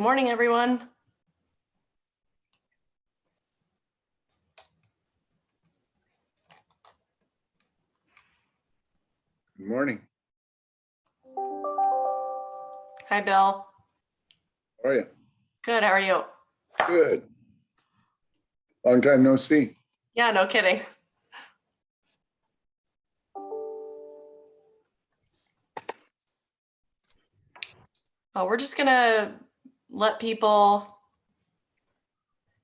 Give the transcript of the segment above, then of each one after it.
Good morning, everyone. Good morning. Hi, Bill. How are you? Good. How are you? Good. Long time no see. Yeah, no kidding. Oh, we're just gonna let people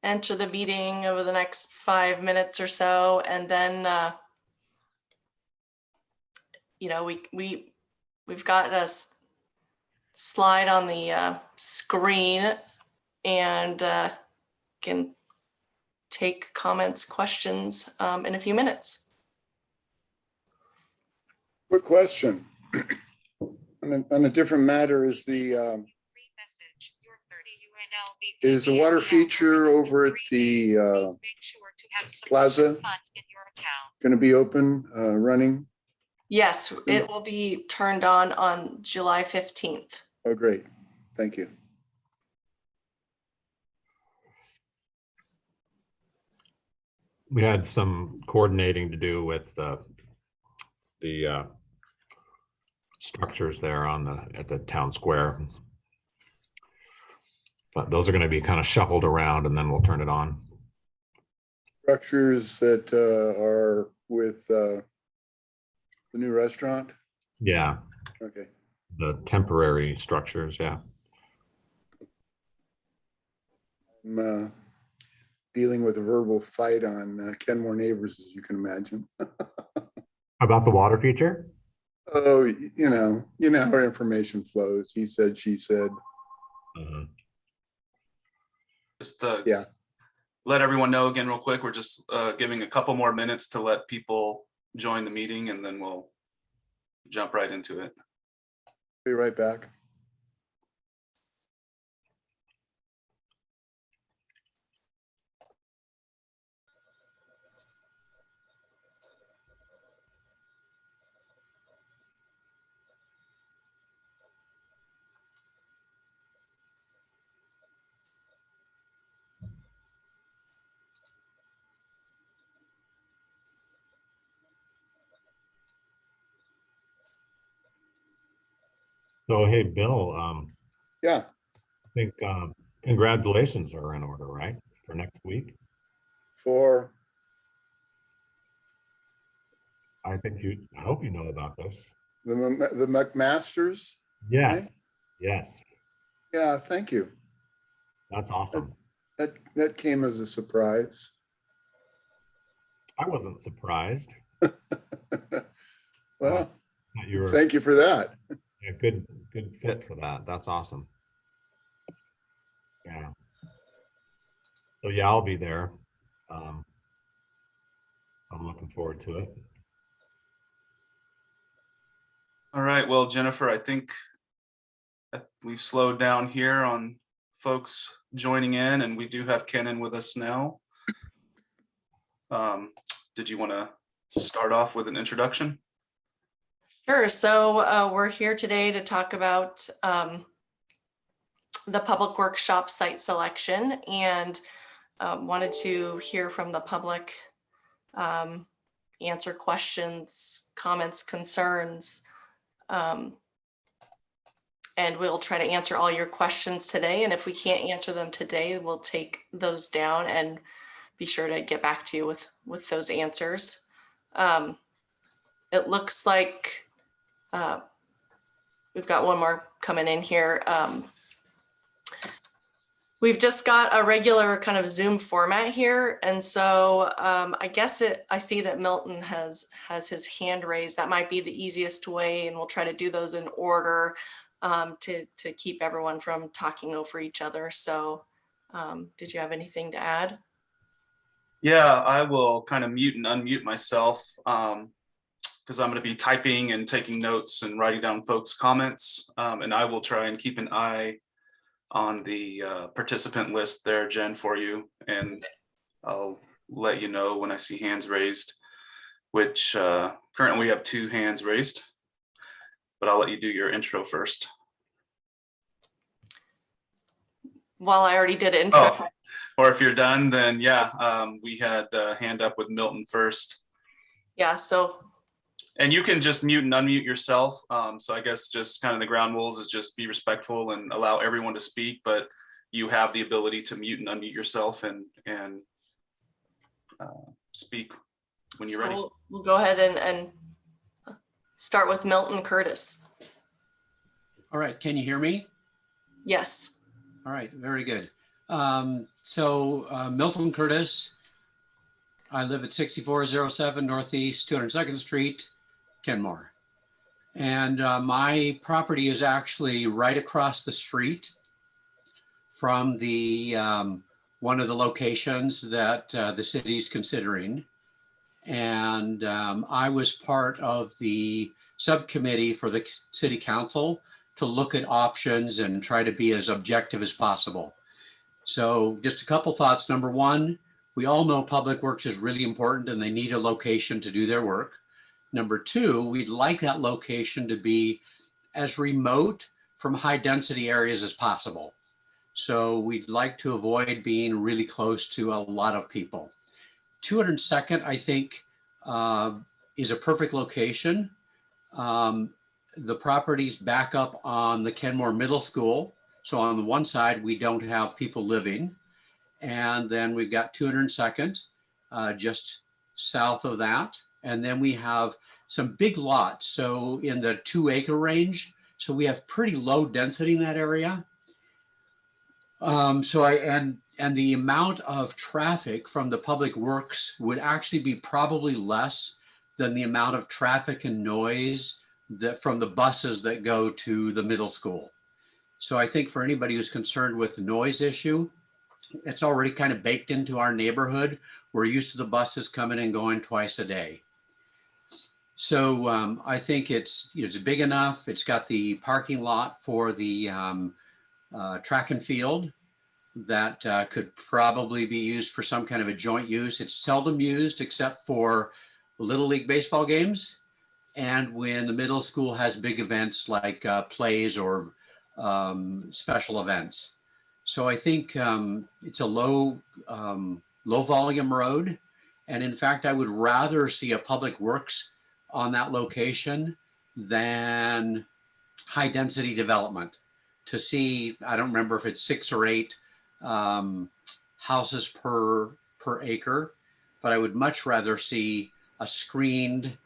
enter the meeting over the next 5 minutes or so, and then we've got a slide on the screen, and can take comments, questions in a few minutes. Quick question. On a different matter, is the water feature over at the plaza going to be open, running? Yes, it will be turned on July 15th. Oh, great. Thank you. We had some coordinating to do with the structures there at the town square, but those are going to be kind of shuffled around, and then we'll turn it on. Structures that are with the new restaurant? Yeah. Okay. The temporary structures, yeah. I'm dealing with a verbal fight on Kenmore neighbors, as you can imagine. About the water feature? Oh, you know how information flows. He said, she said. Just yeah. Let everyone know again real quick. We're just giving a couple more minutes to let people join the meeting, and then we'll jump right into it. Be right back. So, hey, Bill, Yeah. I think congratulations are in order, right? For next week? I hope you know about this. The McMasters? Yes. Right? Yes. Yeah, thank you. That's awesome. That came as a surprise. I wasn't surprised. Well, you thank you for that. A good fit for that. That's awesome. Yeah. So yeah, I'll be there. I'm looking forward to it. All right. Well, Jennifer, I think we've slowed down here on folks joining in, and we do have Ken in with us now. Did you want to start off with an introduction? Sure. So we're here today to talk about the public workshop site selection, and wanted to hear from the public, answer questions, comments, concerns, and we'll try to answer all your questions today. And if we can't answer them today, we'll take those down and be sure to get back to you with those answers. It looks like we've got one more coming in here. We've just got a regular kind of Zoom format here. And so I guess I see that Milton has his hand raised. That might be the easiest way, and we'll try to do those in order to keep everyone from talking over each other. So did you have anything to add? Yeah, I will kind of mute and unmute myself because I'm going to be typing and taking notes and writing down folks' comments. And I will try and keep an eye on the participant list there, Jen, for you. And I'll let you know when I see hands raised, which currently we have 2 hands raised, but I'll let you do your intro first. While I already did intro. Oh, or if you're done, then yeah, we had hand up with Milton first. Yeah, so And you can just mute and unmute yourself. So I guess just kind of the ground rules is just be respectful and allow everyone to speak, but you have the ability to mute and unmute yourself and speak when you're so ready. we'll go ahead and start with Milton Curtis. All right, can you hear me? Yes. All right, very good. Milton Curtis, I live at 6407 Northeast 202nd Street, Kenmore. And my property is actually right across the street from the one of the locations that the city's considering. And I was part of the subcommittee for the city council to look at options and try to be as objective as possible. So just a couple thoughts. Number one, we all know public works is really important and they need a location to do their work. Number two, we'd like that location to be as remote from high density areas as possible. So we'd like to avoid being really close to a lot of people. 202nd, I think, is a perfect location. The property's back up on the Kenmore Middle School. So on the one side, we don't have people living. And then we've got 202nd, just south of that. And then we have some big lots. So in the 2-acre range. So we have pretty low density in that area. And the amount of traffic from the public works would actually be probably less than the amount of traffic and noise that from the buses that go to the middle school. So I think for anybody who's concerned with the noise issue, it's already kind of baked into our neighborhood. We're used to the buses coming and going twice a day. So I think it's big enough. It's got the parking lot for the track and field that could probably be used for some kind of a joint use. It's seldom used except for Little League baseball games and when the middle school has big events like plays or special events. So I think it's a low volume road. And in fact, I would rather see a public works on that location than high density development. To see, I don't remember if it's 6 or 8 houses per acre, but I would much rather see a screened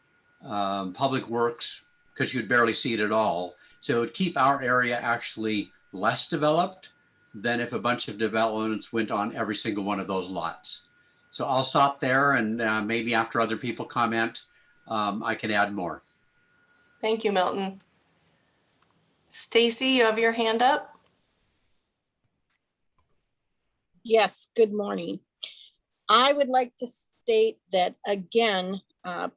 public works because you'd barely see it at all. So it would keep our area actually less developed than if a bunch of developments went on every single one of those lots. So I'll stop there and maybe after other people comment, I can add more. Thank you, Milton. Stacy, you have your hand up? Yes, good morning. I would like to state that again,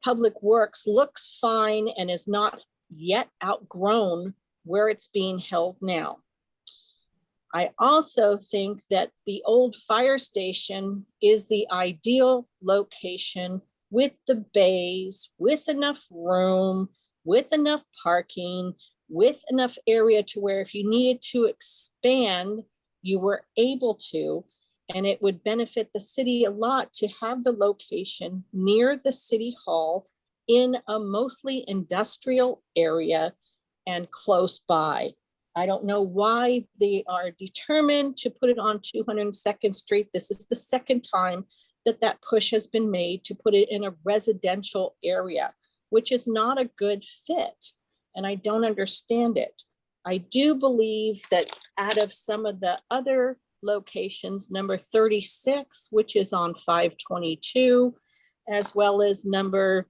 Public Works looks fine and is not yet outgrown where it's being held now. I also think that the old fire station is the ideal location with the bays, with enough room, with enough parking, with enough area to where if you needed to expand, you were able to, and it would benefit the city a lot to have the location near the city hall in a mostly industrial area and close by. I don't know why they are determined to put it on 202nd Street. This is the second time that that push has been made to put it in a residential area, which is not a good fit. And I don't understand it. I do believe that out of some of the other locations, number 36, which is on 522, as well as number,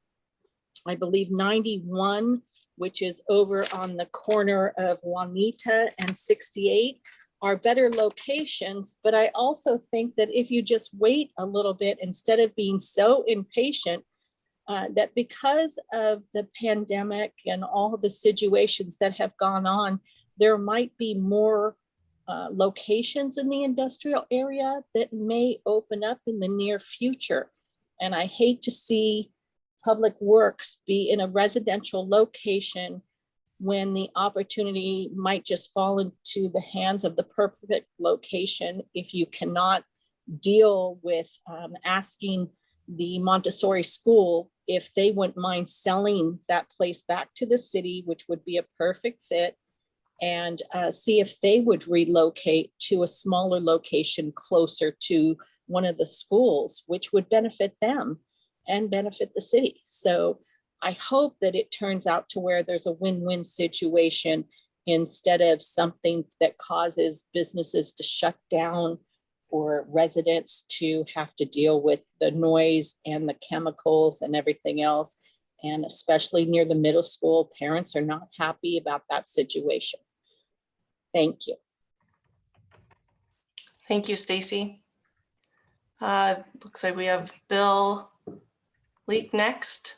I believe 91, which is over on the corner of Juanita and 68, are better locations. But I also think that if you just wait a little bit, instead of being so impatient, that because of the pandemic and all the situations that have gone on, there might be more locations in the industrial area that may open up in the near future. And I hate to see Public Works be in a residential location when the opportunity might just fall into the hands of the perfect location if you cannot deal with asking the Montessori school if they wouldn't mind selling that place back to the city, which would be a perfect fit, and see if they would relocate to a smaller location closer to one of the schools, which would benefit them and benefit the city. So I hope that it turns out to where there's a win-win situation instead of something that causes businesses to shut down or residents to have to deal with the noise and the chemicals and everything else. And especially near the middle school, parents are not happy about that situation. Thank you. Thank you, Stacy. Looks like we have Bill Leak next.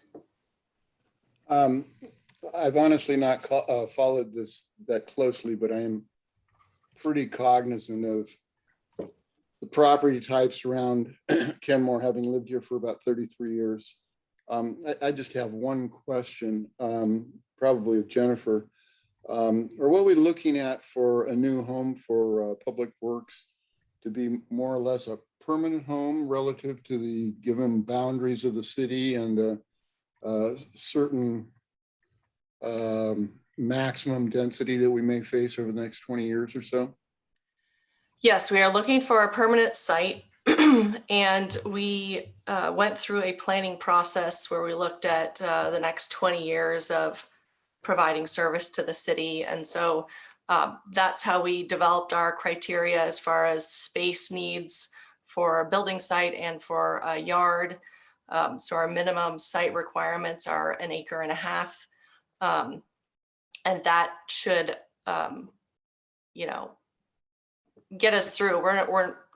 I've honestly not followed this that closely, but I am pretty cognizant of the property types around Kenmore, having lived here for about 33 years. I just have one question, probably of Jennifer. Are what we're looking at for a new home for Public Works to be more or less a permanent home relative to the given boundaries of the city and certain maximum density that we may face over the next 20 years or so? Yes, we are looking for a permanent site. And we went through a planning process where we looked at the next 20 years of providing service to the city. And so that's how we developed our criteria as far as space needs for a building site and for a yard. So our minimum site requirements are 1.5 acres. And that should, get us through.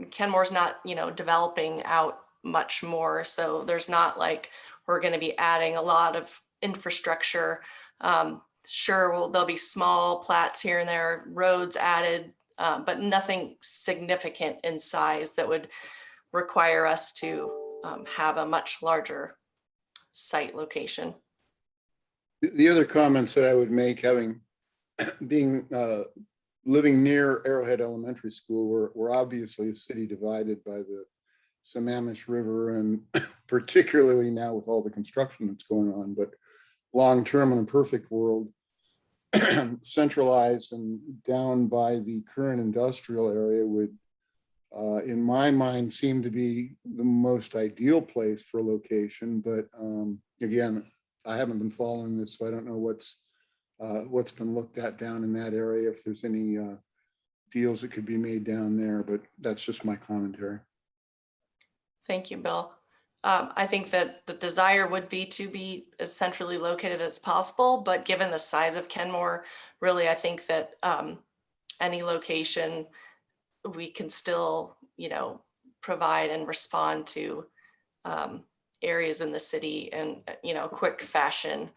Kenmore's not, developing out much more. So there's not like we're going to be adding a lot of infrastructure. Sure, there'll be small plats here and there, roads added, but nothing significant in size that would require us to have a much larger site location. The other comments that I would make, living near Arrowhead Elementary School, we're obviously a city divided by the Sammamish River, and particularly now with all the construction that's going on, but long-term in a perfect world, centralized and down by the current industrial area would, in my mind, seem to be the most ideal place for location. But again, I haven't been following this, so I don't know what's been looked at down in that area, if there's any deals that could be made down there, but that's just my commentary. Thank you, Bill. I think that the desire would be to be as centrally located as possible, but given the size of Kenmore, really, I think that any location we can still, provide and respond to areas in the city in, a quick fashion.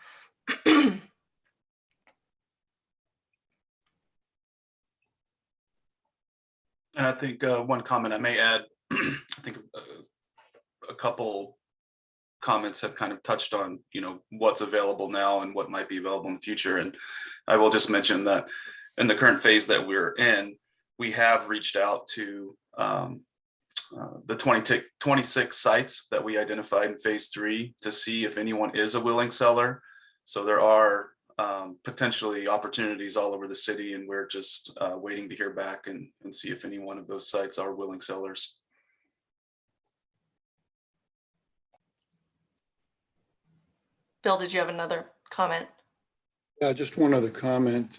And I think one comment I may add, I think a couple comments have kind of touched on, what's available now and what might be available in the future. And I will just mention that in the current phase that we're in, we have reached out to the 26 sites that we identified in phase 3 to see if anyone is a willing seller. So there are potentially opportunities all over the city, and we're just waiting to hear back and see if any one of those sites are willing sellers. Bill, did you have another comment? Yeah, just one other comment,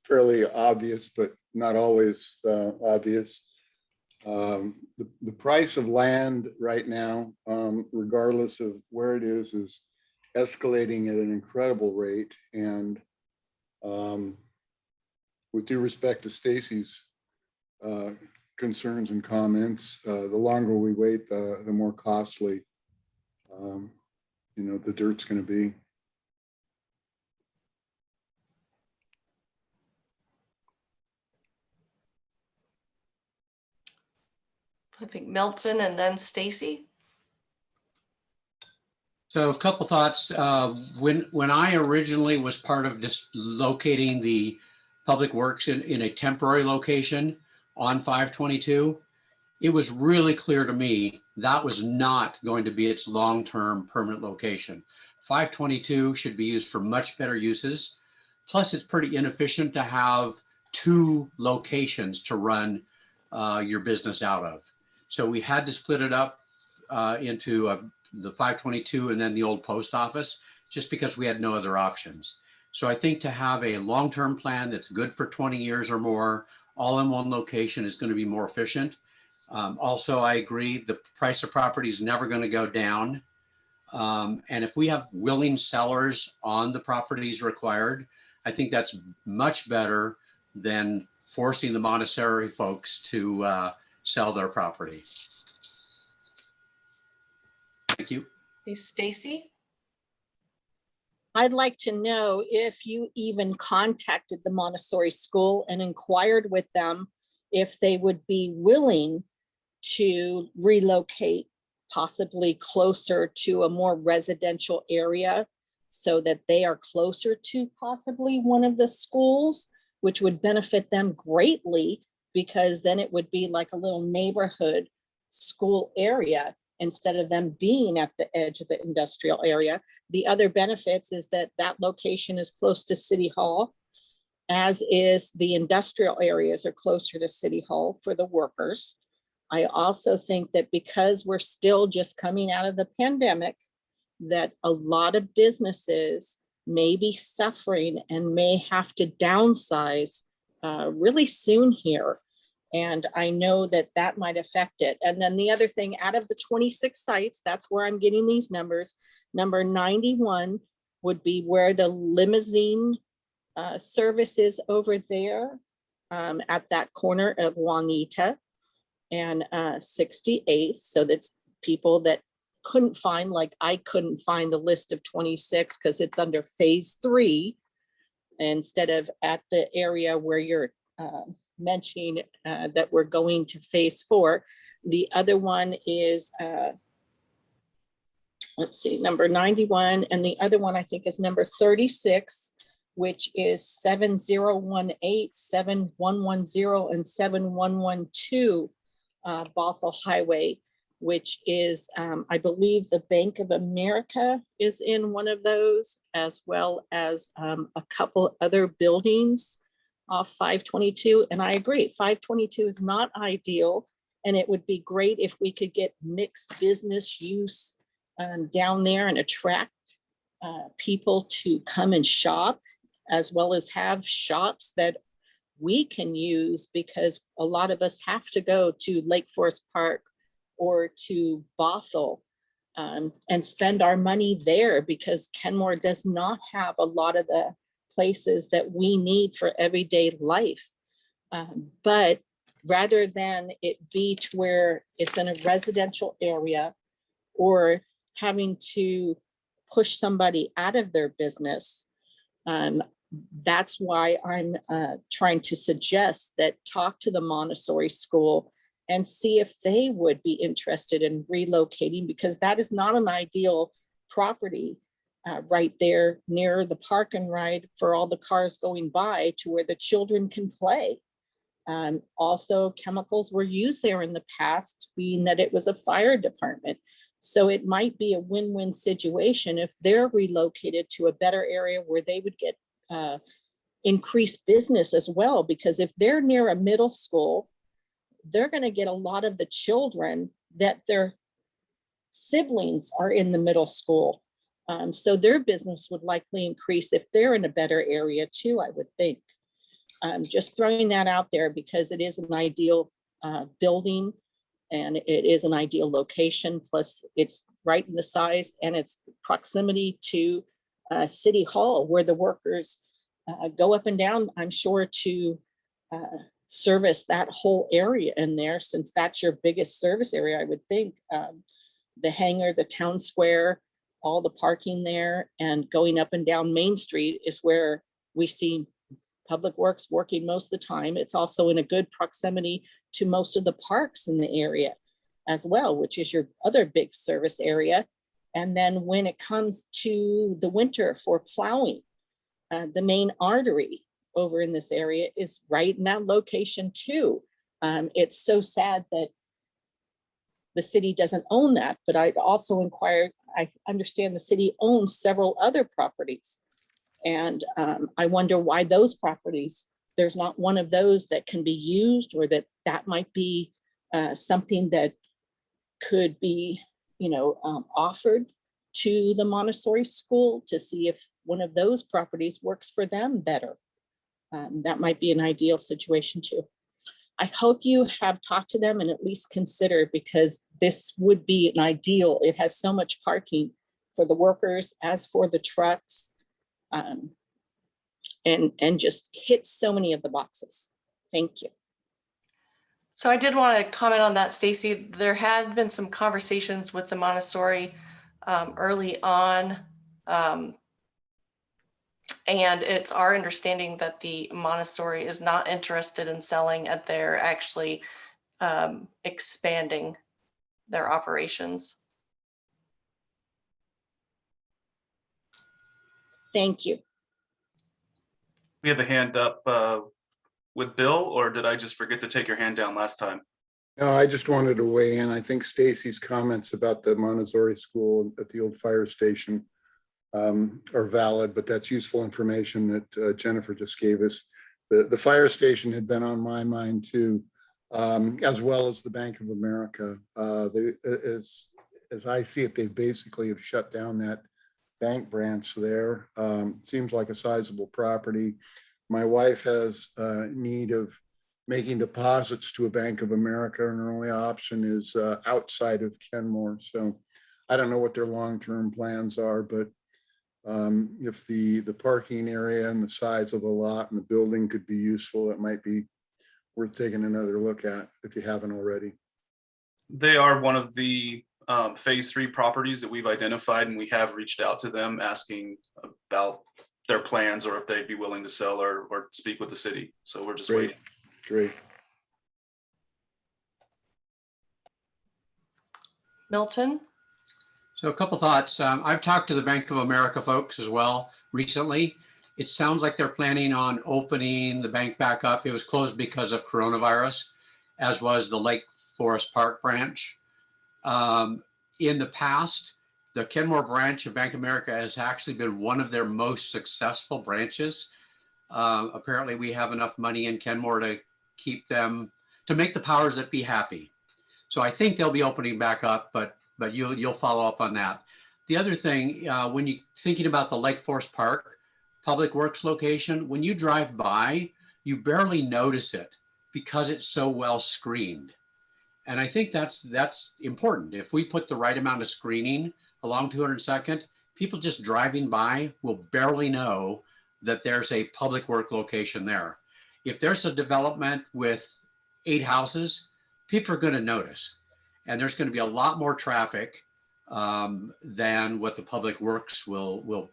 fairly obvious, but not always obvious. The price of land right now, regardless of where it is escalating at an incredible rate. And with due respect to Stacy's concerns and comments, the longer we wait, the more costly the dirt's going to be. I think Milton and then Stacy. So a couple thoughts. When I originally was part of just locating the public works in a temporary location on 522, it was really clear to me that was not going to be its long-term permanent location. 522 should be used for much better uses. Plus, it's pretty inefficient to have two locations to run your business out of. So we had to split it up into the 522 and then the old post office, just because we had no other options. So I think to have a long-term plan that's good for 20 years or more, all in one location, is going to be more efficient. Also, I agree, the price of property is never going to go down. And if we have willing sellers on the properties required, I think that's much better than forcing the Montessori folks to sell their property. Thank you. Hey, Stacy? I'd like to know if you even contacted the Montessori school and inquired with them if they would be willing to relocate possibly closer to a more residential area so that they are closer to possibly one of the schools, which would benefit them greatly, because then it would be like a little neighborhood school area instead of them being at the edge of the industrial area. The other benefits is that that location is close to City Hall, as is the industrial areas are closer to City Hall for the workers. I also think that because we're still just coming out of the pandemic, that a lot of businesses may be suffering and may have to downsize really soon here. And I know that that might affect it. And then the other thing, out of the 26 sites, that's where I'm getting these numbers. Number 91 would be where the limousine service is over there at that corner of Juanita and 68th. So that's people that couldn't find, like I couldn't find the list of 26 because it's under phase 3 instead of at the area where you're mentioning that we're going to phase 4. The other one is, let's see, number 91, and the other one I think is number 36, which is 7018, 7110, and 7112 Bothell Highway, which is, I believe the Bank of America is in one of those, as well as a couple other buildings off 522. And I agree, 522 is not ideal. And it would be great if we could get mixed business use down there and attract people to come and shop, as well as have shops that we can use, because a lot of us have to go to Lake Forest Park or to Bothell and spend our money there, because Kenmore does not have a lot of the places that we need for everyday life. But rather than it be to where it's in a residential area or having to push somebody out of their business, that's why I'm trying to suggest that talk to the Montessori school and see if they would be interested in relocating, because that is not an ideal property right there near the park and ride for all the cars going by to where the children can play. Also, chemicals were used there in the past, being that it was a fire department. So it might be a win-win situation if they're relocated to a better area where they would get increased business as well, because if they're near a middle school, they're going to get a lot of the children that their siblings are in the middle school. So their business would likely increase if they're in a better area too, I would think. Just throwing that out there because it is an ideal building and it is an ideal location. Plus it's right in the size and it's proximity to City Hall, where the workers go up and down, I'm sure, to service that whole area in there, since that's your biggest service area, I would think. The hangar, the town square, all the parking there, and going up and down Main Street is where we see Public Works working most of the time. It's also in a good proximity to most of the parks in the area as well, which is your other big service area. And then when it comes to the winter for plowing, the main artery over in this area is right in that location too. It's so sad that the city doesn't own that, but I'd also inquired, I understand the city owns several other properties. And I wonder why those properties, there's not one of those that can be used, or that might be something that could be, offered to the Montessori school to see if one of those properties works for them better. That might be an ideal situation too. I hope you have talked to them and at least consider, because this would be an ideal. It has so much parking for the workers as for the trucks, and just hits so many of the boxes. Thank you. So I did want to comment on that, Stacy. There had been some conversations with the Montessori early on. And it's our understanding that the Montessori is not interested in selling, and they're actually expanding their operations. Thank you. We have a hand up with Bill, or did I just forget to take your hand down last time? No, I just wanted to weigh in. I think Stacy's comments about the Montessori school at the old fire station are valid, but that's useful information that Jennifer just gave us. The fire station had been on my mind too, as well as the Bank of America. As I see it, they basically have shut down that bank branch there. Seems like a sizable property. My wife has need of making deposits to a Bank of America, and her only option is outside of Kenmore. So I don't know what their long-term plans are, but if the parking area and the size of the lot and the building could be useful, it might be worth taking another look at if you haven't already. They are one of the phase 3 properties that we've identified, and we have reached out to them asking about their plans, or if they'd be willing to sell or speak with the city. So we're just waiting. Great. Milton? So a couple thoughts. I've talked to the Bank of America folks as well recently. It sounds like they're planning on opening the bank back up. It was closed because of coronavirus, as was the Lake Forest Park branch. In the past, the Kenmore branch of Bank of America has actually been one of their most successful branches. Apparently we have enough money in Kenmore to keep them, to make the powers that be happy. So I think they'll be opening back up, but you'll follow up on that. The other thing, when you're thinking about the Lake Forest Park Public Works location, when you drive by, you barely notice it because it's so well screened. And I think that's important. If we put the right amount of screening along 202nd, people just driving by will barely know that there's a public work location there. If there's a development with 8 houses, people are going to notice. And there's going to be a lot more traffic than what the public works will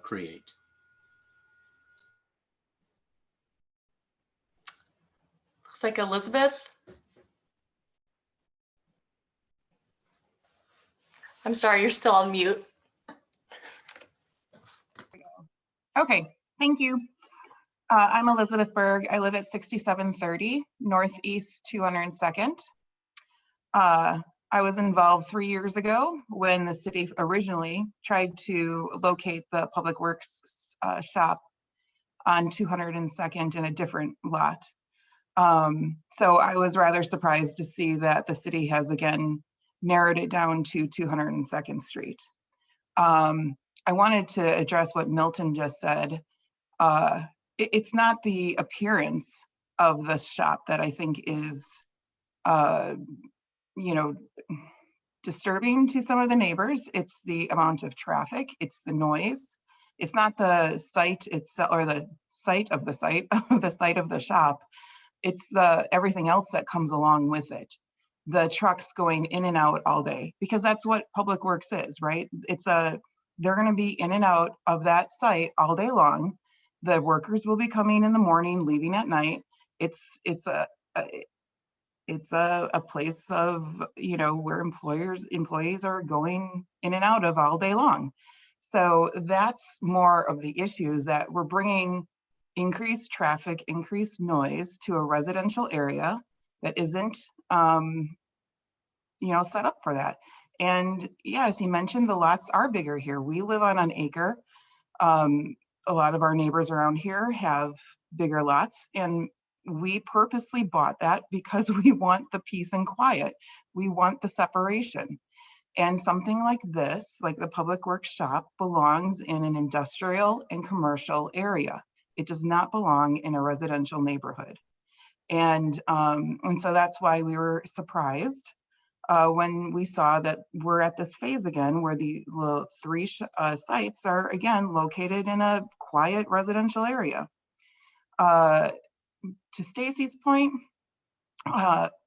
create. Looks like Elizabeth. I'm sorry, you're still on mute. Okay, thank you. I'm Elizabeth Berg. I live at 6730 Northeast 202nd. I was involved 3 years ago when the city originally tried to locate the Public Works shop on 202nd in a different lot. So I was rather surprised to see that the city has again narrowed it down to 202nd Street. I wanted to address what Milton just said. It's not the appearance of the shop that I think is, disturbing to some of the neighbors. It's the amount of traffic, it's the noise. It's not the site itself or the site of the site of the shop. It's the everything else that comes along with it. The trucks going in and out all day, because that's what Public Works is, right? They're going to be in and out of that site all day long. The workers will be coming in the morning, leaving at night. It's It's a place of, you know, where employees are going in and out of all day long. So that's more of the issues, that we're bringing increased traffic, increased noise to a residential area that isn't, you know, set up for that. And yeah, as you mentioned, the lots are bigger here. We live on an acre. A lot of our neighbors around here have bigger lots, and we purposely bought that because we want the peace and quiet. We want the separation. And something like this, like the Public Works shop, belongs in an industrial and commercial area. It does not belong in a residential neighborhood. And so that's why we were surprised when we saw that we're at this phase again, where the three sites are again located in a quiet residential area. To Stacy's point,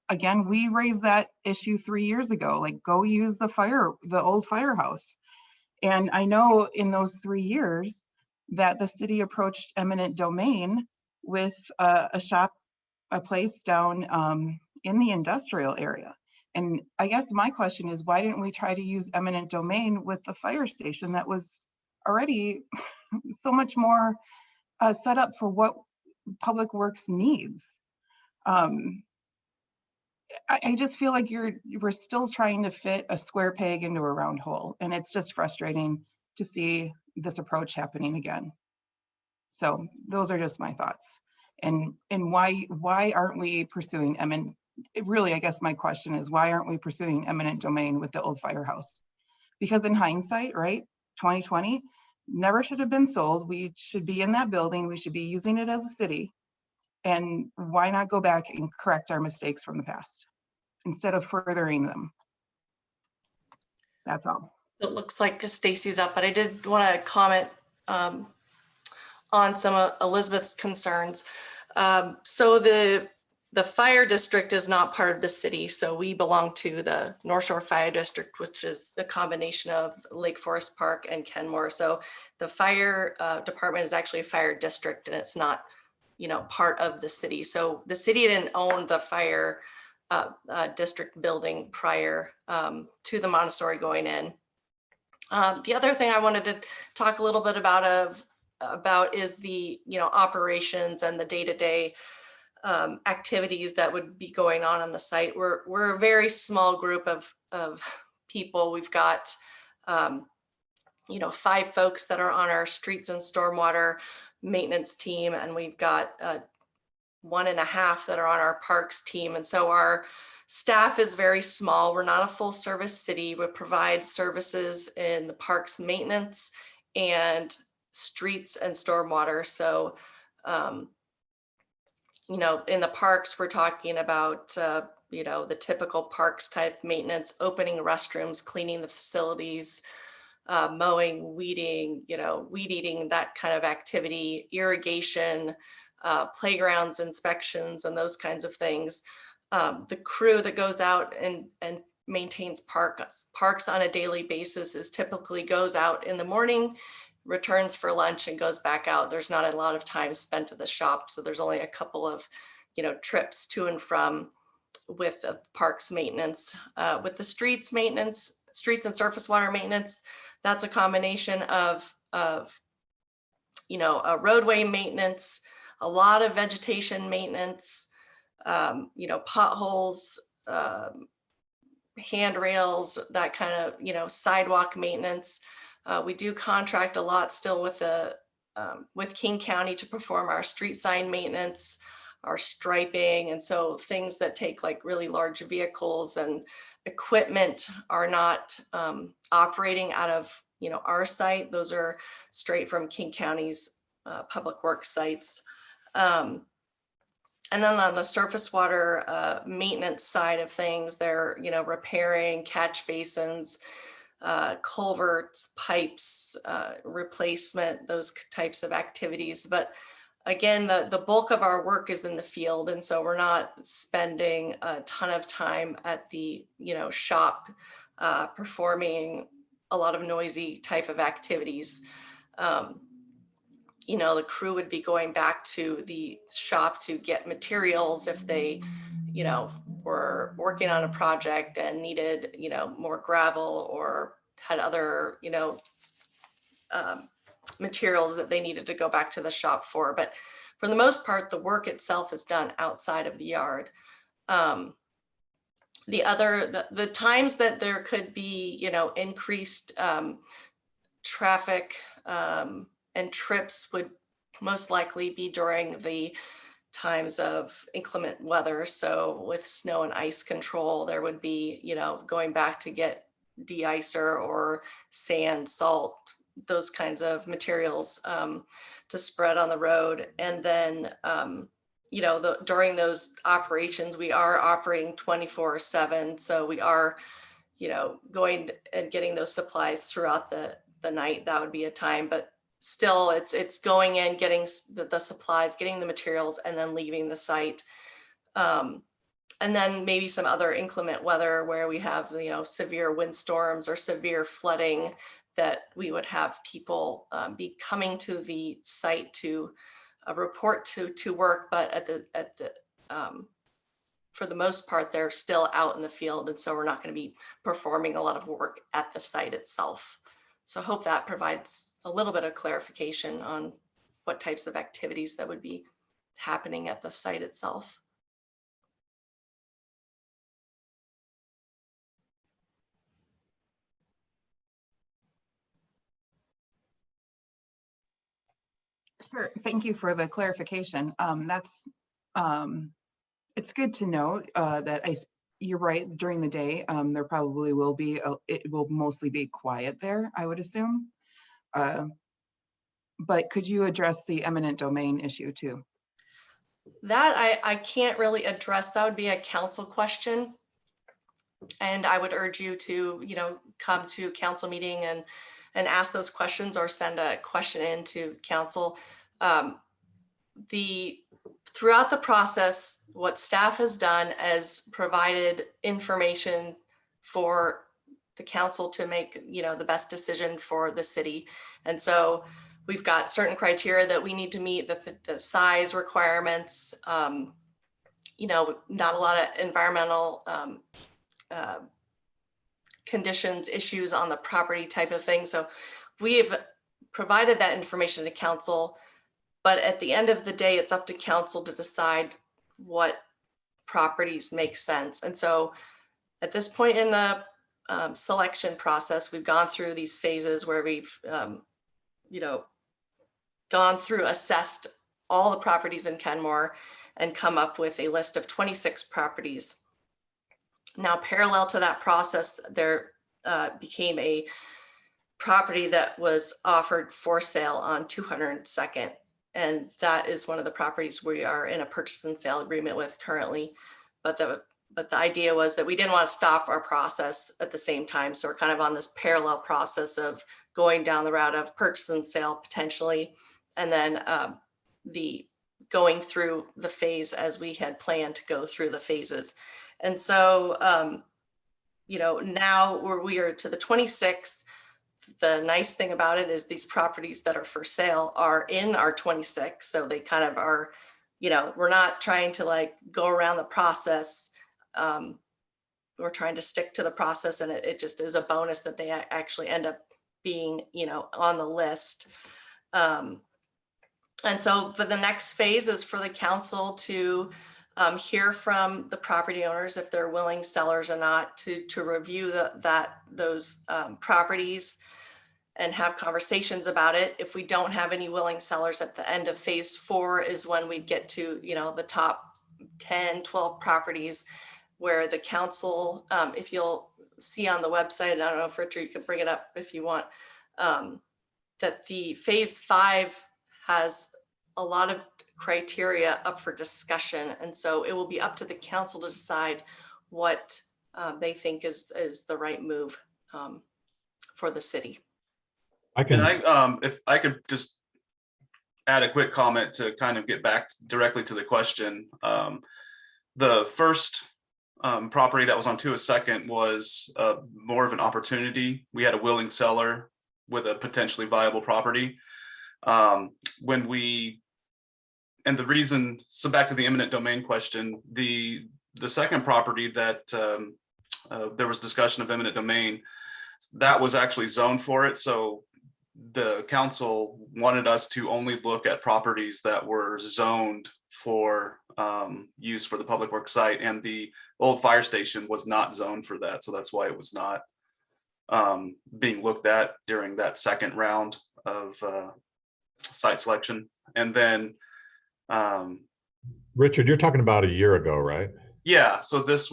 again, we raised that issue 3 years ago, like go use the old firehouse. And I know in those 3 years that the city approached eminent domain with a place down in the industrial area. And I guess my question is, why didn't we try to use eminent domain with the fire station that was already so much more set up for what Public Works needs? I just feel like we're still trying to fit a square peg into a round hole, and it's just frustrating to see this approach happening again. So those are just my thoughts. And why aren't we pursuing eminent? Really, I guess my question is, why aren't we pursuing eminent domain with the old firehouse? Because in hindsight, right, 2020 never should have been sold. We should be in that building. We should be using it as a city. And why not go back and correct our mistakes from the past instead of furthering them? That's all. It looks like Stacy's up, but I did want to comment on some of Elizabeth's concerns. So the fire district is not part of the city. So we belong to the North Shore Fire District, which is a combination of Lake Forest Park and Kenmore. So the fire department is actually a fire district, and it's not, you know, part of the city. So the city didn't own the fire district building prior to the Montessori going in. The other thing I wanted to talk a little bit about is the, you know, operations and the day-to-day activities that would be going on the site. We're a very small group of people. We've got, you know, 5 folks that are on our streets and stormwater maintenance team, and we've got 1.5 that are on our parks team. And so our staff is very small. We're not a full service city. We provide services in the parks maintenance and streets and stormwater. So, you know, in the parks, we're talking about, you know, the typical parks type maintenance, opening restrooms, cleaning the facilities, mowing, weeding, you know, weed eating, that kind of activity, irrigation, playgrounds inspections, and those kinds of things. The crew that goes out and maintains parks on a daily basis is typically goes out in the morning, returns for lunch, and goes back out. There's not a lot of time spent at the shop, so there's only a couple of, you know, trips to and from with the parks maintenance. With the streets maintenance, streets and surface water maintenance, that's a combination of you know, a roadway maintenance, a lot of vegetation maintenance, you know, potholes, handrails, that kind of, you know, sidewalk maintenance. We do contract a lot still with King County to perform our street sign maintenance, our striping. And so things that take like really large vehicles and equipment are not operating out of, you know, our site. Those are straight from King County's public works sites. And then on the surface water maintenance side of things, they're, you know, repairing catch basins, culverts, pipes, replacement, those types of activities. But again, the bulk of our work is in the field. And so we're not spending a ton of time at the, you know, shop performing a lot of noisy type of activities. You know, the crew would be going back to the shop to get materials if they, you know, were working on a project and needed, you know, more gravel or had other, you know, materials that they needed to go back to the shop for. But for the most part, the work itself is done outside of the yard. The times that there could be, you know, increased traffic and trips would most likely be during the times of inclement weather. So with snow and ice control, there would be, you know, going back to get de-icer or sand, salt, those kinds of materials to spread on the road. And then, you know, during those operations, we are operating 24/7. So we are, you know, going and getting those supplies throughout the night. That would be a time, but still it's going in, getting the supplies, getting the materials, and then leaving the site. And then maybe some other inclement weather where we have, you know, severe windstorms or severe flooding, that we would have people be coming to the site to report to work, but for the most part, they're still out in the field. And so we're not going to be performing a lot of work at the site itself. So I hope that provides a little bit of clarification on what types of activities that would be happening at the site itself. Sure, thank you for the clarification. It's good to know that you're right, during the day, there probably will be, it will mostly be quiet there, I would assume. But could you address the eminent domain issue too? That I can't really address. That would be a council question. And I would urge you to, you know, come to council meeting and ask those questions, or send a question in to council. Throughout the process, what staff has done is provided information for the council to make, you know, the best decision for the city. And so we've got certain criteria that we need to meet, the size requirements, you know, not a lot of environmental conditions, issues on the property type of thing. So we've provided that information to council, but at the end of the day, it's up to council to decide what properties make sense. And so at this point in the selection process, we've gone through these phases where we've, you know, gone through, assessed all the properties in Kenmore and come up with a list of 26 properties. Now, parallel to that process, there became a property that was offered for sale on 202nd. And that is one of the properties we are in a purchase and sale agreement with currently. But the idea was that we didn't want to stop our process at the same time. So we're kind of on this parallel process of going down the route of purchase and sale potentially, and then going through the phase as we had planned to go through the phases. And so, you know, now we are to the 26th. The nice thing about it is these properties that are for sale are in our 26. So they kind of are, you know, we're not trying to like go around the process. We're trying to stick to the process, and it just is a bonus that they actually end up being, you know, on the list. And so for the next phase is for the council to hear from the property owners if they're willing sellers or not, to review those properties and have conversations about it. If we don't have any willing sellers at the end of phase 4 is when we get to, you know, the top 10, 12 properties where the council, if you'll see on the website, I don't know if Richard, you can bring it up if you want, that the phase 5 has a lot of criteria up for discussion. And so it will be up to the council to decide what they think is the right move for the city. If I could just add a quick comment to kind of get back directly to the question. The first property that was on 202nd was more of an opportunity. We had a willing seller with a potentially viable property. So back to the eminent domain question, the the second property that there was discussion of eminent domain, that was actually zoned for it. So the council wanted us to only look at properties that were zoned for use for the public works site, and the old fire station was not zoned for that. So that's why it was not being looked at during that second round of site selection. And then Richard, you're talking about a year ago, right? yeah, so there's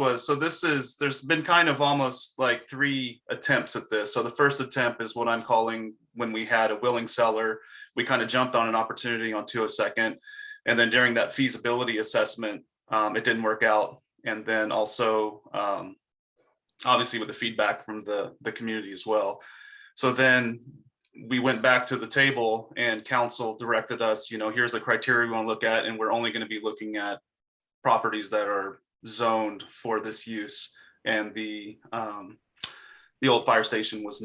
been kind of almost like 3 attempts at this. So the first attempt is what I'm calling when we had a willing seller. We kind of jumped on an opportunity on 202nd. And then during that feasibility assessment, it didn't work out. And then also, obviously with the feedback from the community as well. So then we went back to the table and council directed us, here's the criteria we want to look at. And we're only going to be looking at properties that are zoned for this use. And the old fire station is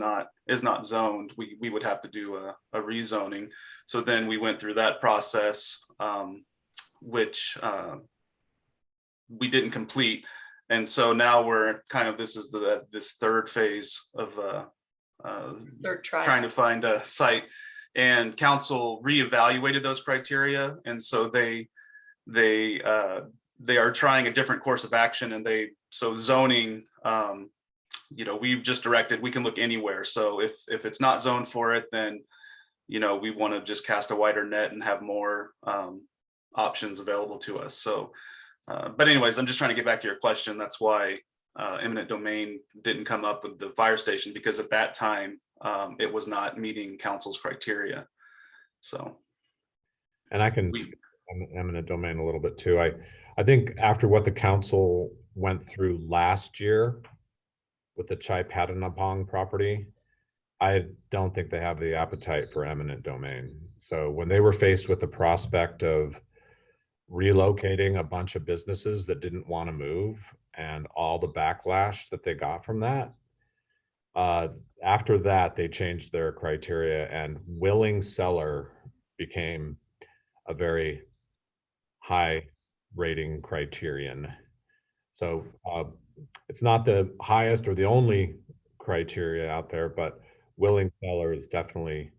not zoned. We would have to do a rezoning. So then we went through that process, which we didn't complete. And so now we're kind of, this is this third phase of Third try. trying to find a site, and council reevaluated those criteria. And so they are trying a different course of action, and so zoning, we've just directed, we can look anywhere. So if it's not zoned for it, then, we want to just cast a wider net and have more options available to us. So, but anyways, I'm just trying to get back to your question. That's why eminent domain didn't come up with the fire station, because at that time, it was not meeting council's criteria. So. And I can speak on eminent domain a little bit too. I think after what the council went through last year with the Chai Patanapong property, I don't think they have the appetite for eminent domain. So when they were faced with the prospect of relocating a bunch of businesses that didn't want to move and all the backlash that they got from that, after that, they changed their criteria, and willing seller became a very high rating criterion. So it's not the highest or the only criteria out there, but willing seller is definitely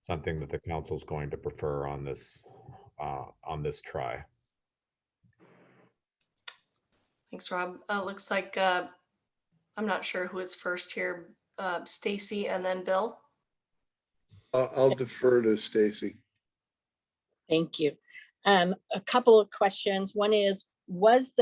something that the council is going to prefer on this try. Thanks, Rob. Looks like I'm not sure who is first here. Stacy and then Bill. I'll defer to Stacy. Thank you. A couple of questions. One is, was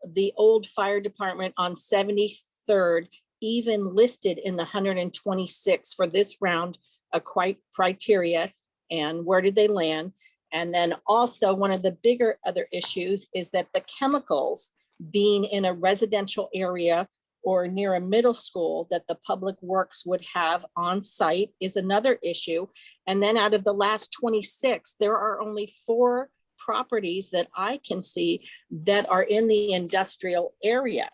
the old fire department on 73rd even listed in the 126 for this round of criteria, and where did they land? And then also, one of the bigger other issues is that the chemicals being in a residential area or near a middle school that the public works would have on site is another issue. And then out of the last 26, there are only 4 properties that I can see that are in the industrial area.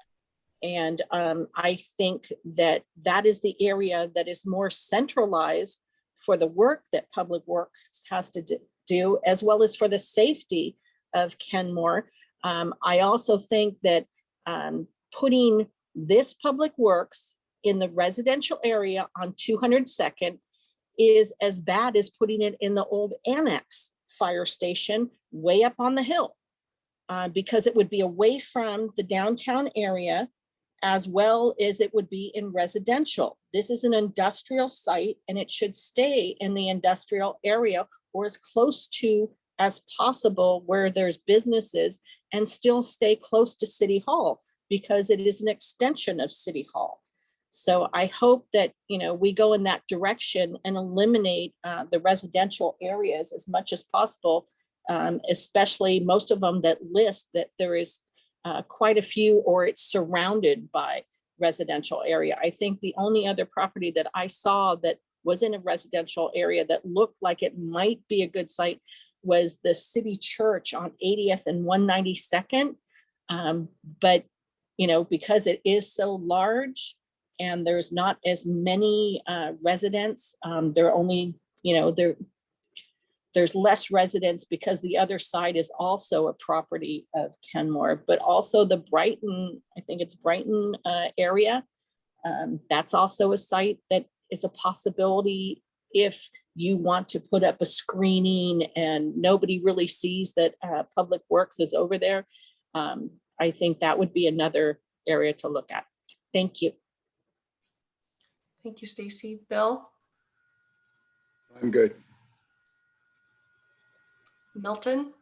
And I think that is the area that is more centralized for the work that public works has to do, as well as for the safety of Kenmore. I also think that putting this public works in the residential area on 202nd is as bad as putting it in the old annex fire station way up on the hill, because it would be away from the downtown area, as well as it would be in residential. This is an industrial site, and it should stay in the industrial area or as close to as possible where there's businesses, and still stay close to City Hall, because it is an extension of City Hall. So I hope that, we go in that direction and eliminate the residential areas as much as possible, especially most of them that list that there is quite a few, or it's surrounded by residential area. I think the only other property that I saw that was in a residential area that looked like it might be a good site was the city church on 80th and 192nd. But, because it is so large and there's not as many residents, they're only, there's less residents because the other side is also a property of Kenmore, but also the Brighton, I think it's Brighton area. That's also a site that is a possibility if you want to put up a screening and nobody really sees that Public Works is over there. I think that would be another area to look at. Thank you. Thank you, Stacy. Bill? I'm good. Milton?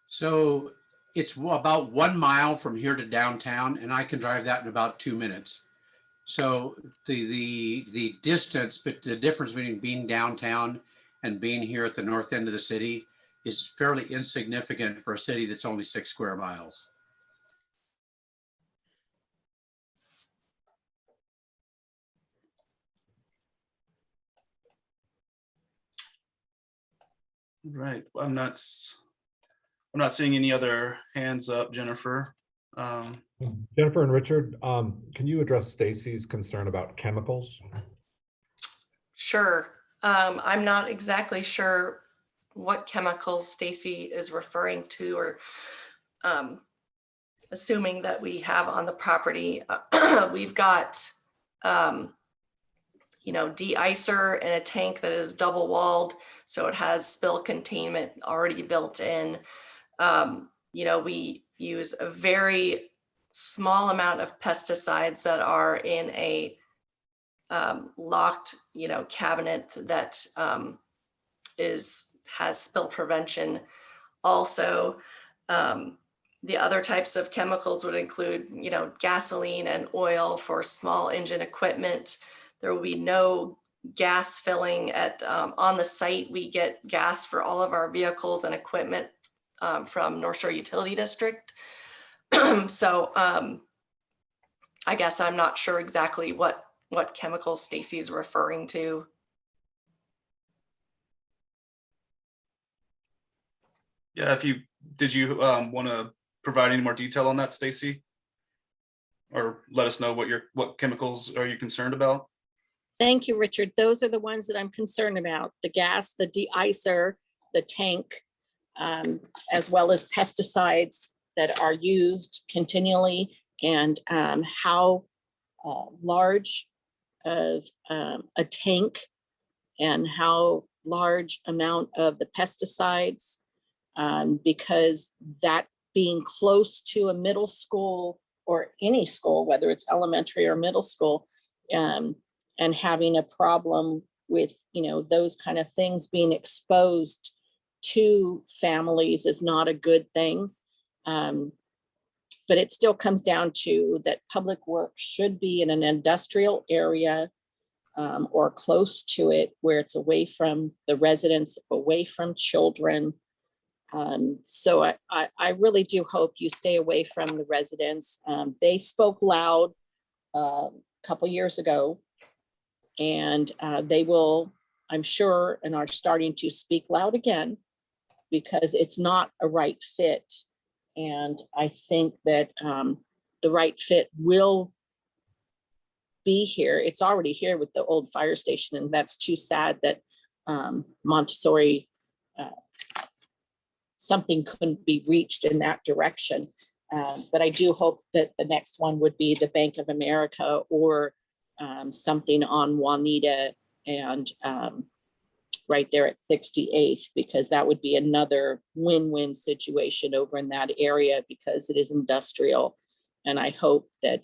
So it's about 1 mile from here to downtown, and I can drive that in about 2 minutes. So the distance, but the difference between being downtown and being here at the north end of the city is fairly insignificant for a city that's only 6 square miles. Right. I'm not seeing any other hands up, Jennifer. Jennifer and Richard, can you address Stacy's concern about chemicals? Sure. I'm not exactly sure what chemicals Stacy is referring to, or assuming that we have on the property. We've got, de-icer and a tank that is double walled, so it has spill containment already built in. We use a very small amount of pesticides that are in a locked, cabinet that has spill prevention. Also, the other types of chemicals would include, gasoline and oil for small engine equipment. There will be no gas filling on the site. We get gas for all of our vehicles and equipment from North Shore Utility District. So I guess I'm not sure exactly what chemicals Stacy's referring to. Yeah, did you want to provide any more detail on that, Stacy? Or let us know what chemicals are you concerned about? Thank you, Richard. Those are the ones that I'm concerned about. The gas, the de-icer, the tank, as well as pesticides that are used continually, and how large of a tank and how large amount of the pesticides, because that being close to a middle school or any school, whether it's elementary or middle school, and having a problem with, those kind of things being exposed to families is not a good thing. But it still comes down to that Public Works should be in an industrial area or close to it, where it's away from the residents, away from children. So I really do hope you stay away from the residents. They spoke loud a couple years ago, and they will, I'm sure, and are starting to speak loud again, because it's not a right fit. And I think that the right fit will be here. It's already here with the old fire station, and that's too sad that Montessori, something couldn't be reached in that direction. But I do hope that the next one would be the Bank of America, or something on Juanita and right there at 68, because that would be another win-win situation over in that area, because it is industrial. And I hope that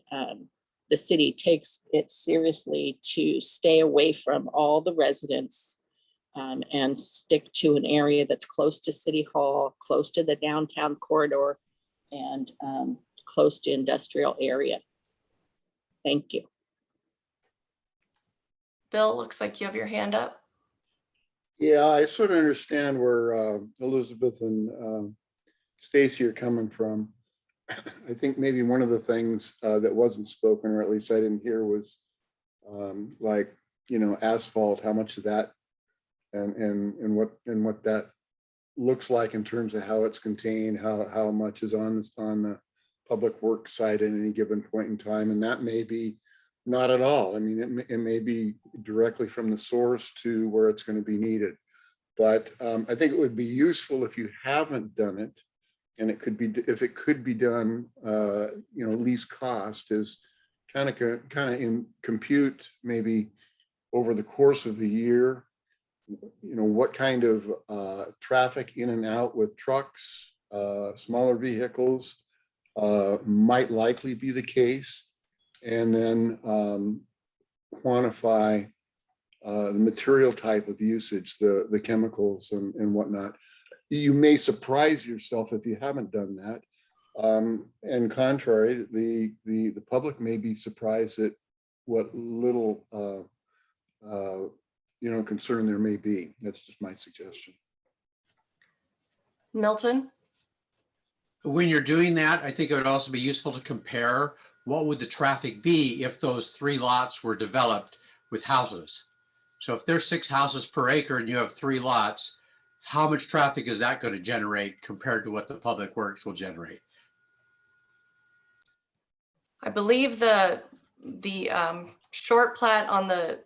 the city takes it seriously to stay away from all the residents and stick to an area that's close to City Hall, close to the downtown corridor, and close to industrial area. Thank you. Bill, looks like you have your hand up. Yeah, I sort of understand where Elizabeth and Stacy are coming from. I think maybe one of the things that wasn't spoken, or at least I didn't hear, was asphalt, how much of that and what that looks like in terms of how it's contained, how much is on the Public Works side at any given point in time. And that may be not at all. I mean, it may be directly from the source to where it's going to be needed. But I think it would be useful if you haven't done it, and it could be, if it could be done, least cost is kind of compute maybe over the course of the year, what kind of traffic in and out with trucks, smaller vehicles might likely be the case, and then quantify the material type of usage, the chemicals and whatnot. You may surprise yourself if you haven't done that. And contrary, the public may be surprised at what little concern there may be. That's just my suggestion. Milton? When you're doing that, I think it would also be useful to compare what would the traffic be if those 3 lots were developed with houses. So if there's 6 houses per acre and you have 3 lots, how much traffic is that going to generate compared to what the public works will generate? I believe the short plat on the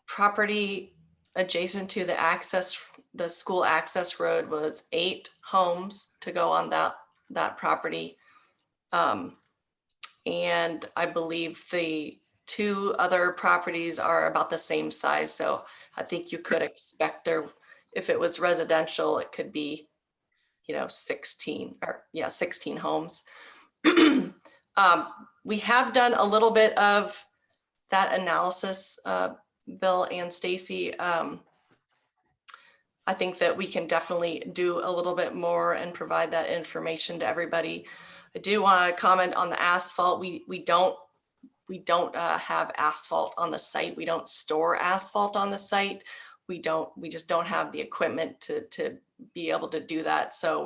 property adjacent to the school access road was 8 homes to go on that property. And I believe the 2 other properties are about the same size. So I think you could expect there, if it was residential, it could be, 16 homes. We have done a little bit of that analysis, Bill and Stacy. I think that we can definitely do a little bit more and provide that information to everybody. I do want to comment on the asphalt. We don't have asphalt on the site. We don't store asphalt on the site. We just don't have the equipment to be able to do that. So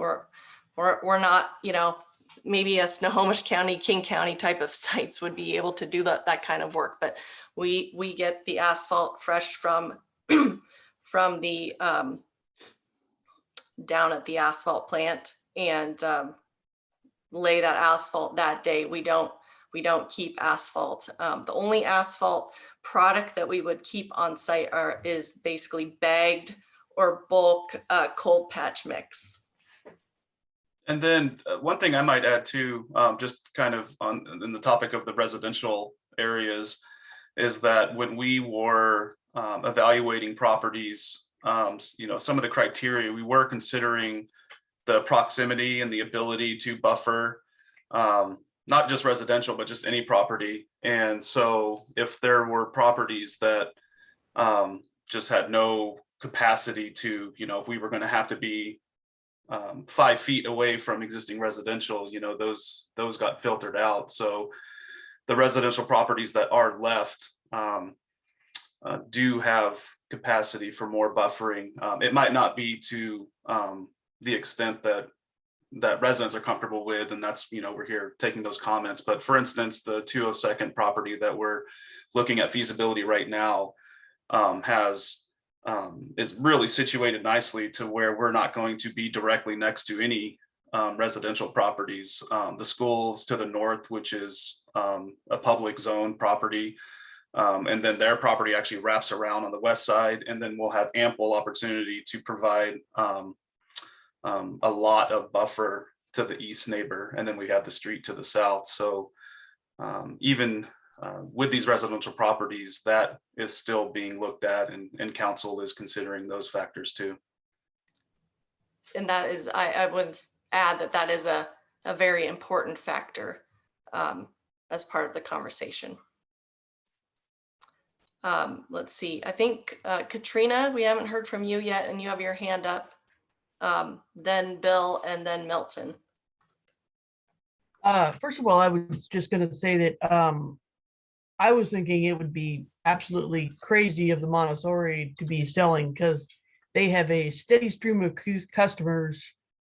we're not, maybe a Snohomish County, King County type of sites would be able to do that kind of work, but we get the asphalt fresh from the down at the asphalt plant and lay that asphalt that day. We don't keep asphalt. The only asphalt product that we would keep on site is basically bagged or bulk cold patch mix. And then one thing I might add too, just kind of in the topic of the residential areas, is that when we were evaluating properties, some of the criteria, we were considering the proximity and the ability to buffer, not just residential, but just any property. And so if there were properties that just had no capacity to, if we were going to have to be 5 feet away from existing residential, those got filtered out. So the residential properties that are left do have capacity for more buffering. It might not be to the extent that residents are comfortable with, and that's, we're here taking those comments. But for instance, the 202nd property that we're looking at feasibility right now is really situated nicely to where we're not going to be directly next to any residential properties. The school's to the north, which is a public zone property. And then their property actually wraps around on the west side, and then we'll have ample opportunity to provide a lot of buffer to the east neighbor, and then we have the street to the south. So even with these residential properties, that is still being looked at, and council is considering those factors too. And that is, I would add that is a very important factor as part of the conversation. Let's see, I think Katrina, we haven't heard from you yet, and you have your hand up. Then Bill, and then Milton. First of all, I was just going to say that I was thinking it would be absolutely crazy of the Montessori to be selling, because they have a steady stream of customers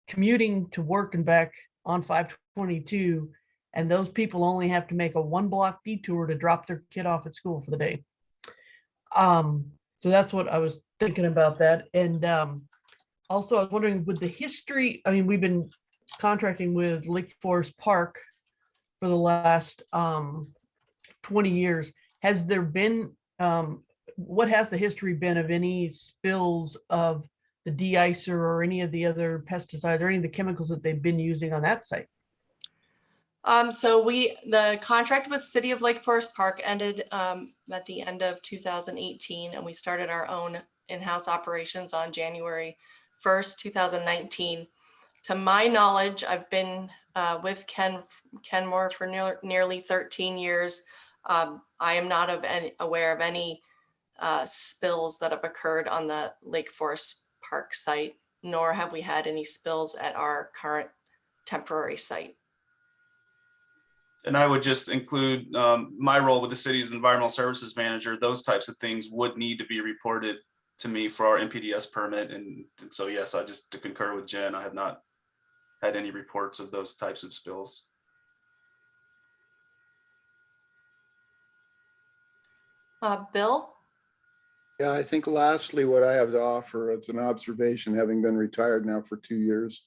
commuting to work and back on 522, and those people only have to make a 1-block detour to drop their kid off at school for the day. So that's what I was thinking about that. And also I was wondering, with the history, I mean, we've been contracting with Lake Forest Park for the last 20 years. Has there been, what has the history been of any spills of the de-icer or any of the other pesticides or any of the chemicals that they've been using on that site? So the contract with City of Lake Forest Park ended at the end of 2018, and we started our own in-house operations on January 1st, 2019. To my knowledge, I've been with Kenmore for nearly 13 years. I am not aware of any spills that have occurred on the Lake Forest Park site, nor have we had any spills at our current temporary site. And I would just include my role with the city as environmental services manager. Those types of things would need to be reported to me for our NPDS permit. And so, yes, I just to concur with Jen, I have not had any reports of those types of spills. Bill? Yeah, I think lastly, what I have to offer, it's an observation, having been retired now for 2 years.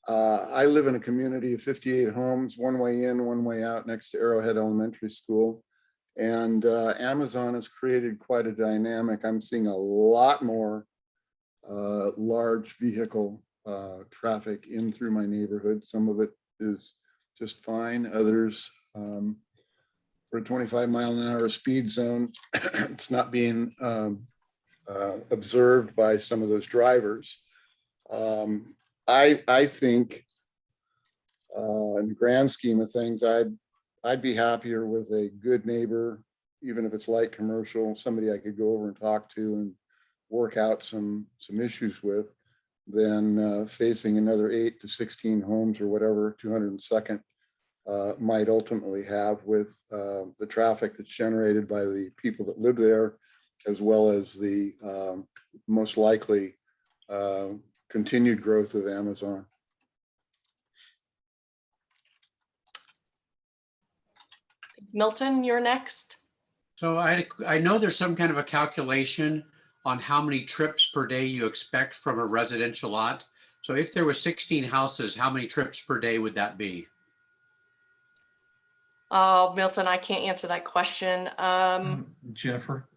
I live in a community of 58 homes, one way in, one way out, next to Arrowhead Elementary School. And Amazon has created quite a dynamic. I'm seeing a lot more large vehicle traffic in through my neighborhood. Some of it is just fine. Others, for a 25-mile-an-hour speed zone, it's not being observed by some of those drivers. I think in the grand scheme of things, I'd be happier with a good neighbor, even if it's light commercial, somebody I could go over and talk to and work out some issues with, than facing another 8 to 16 homes or whatever 202nd might ultimately have, with the traffic that's generated by the people that live there, as well as the most likely continued growth of Amazon. Milton, you're next. So I know there's some kind of a calculation on how many trips per day you expect from a residential lot. So if there were 16 houses, how many trips per day would that be? Oh, Milton, I can't answer that question. Jennifer,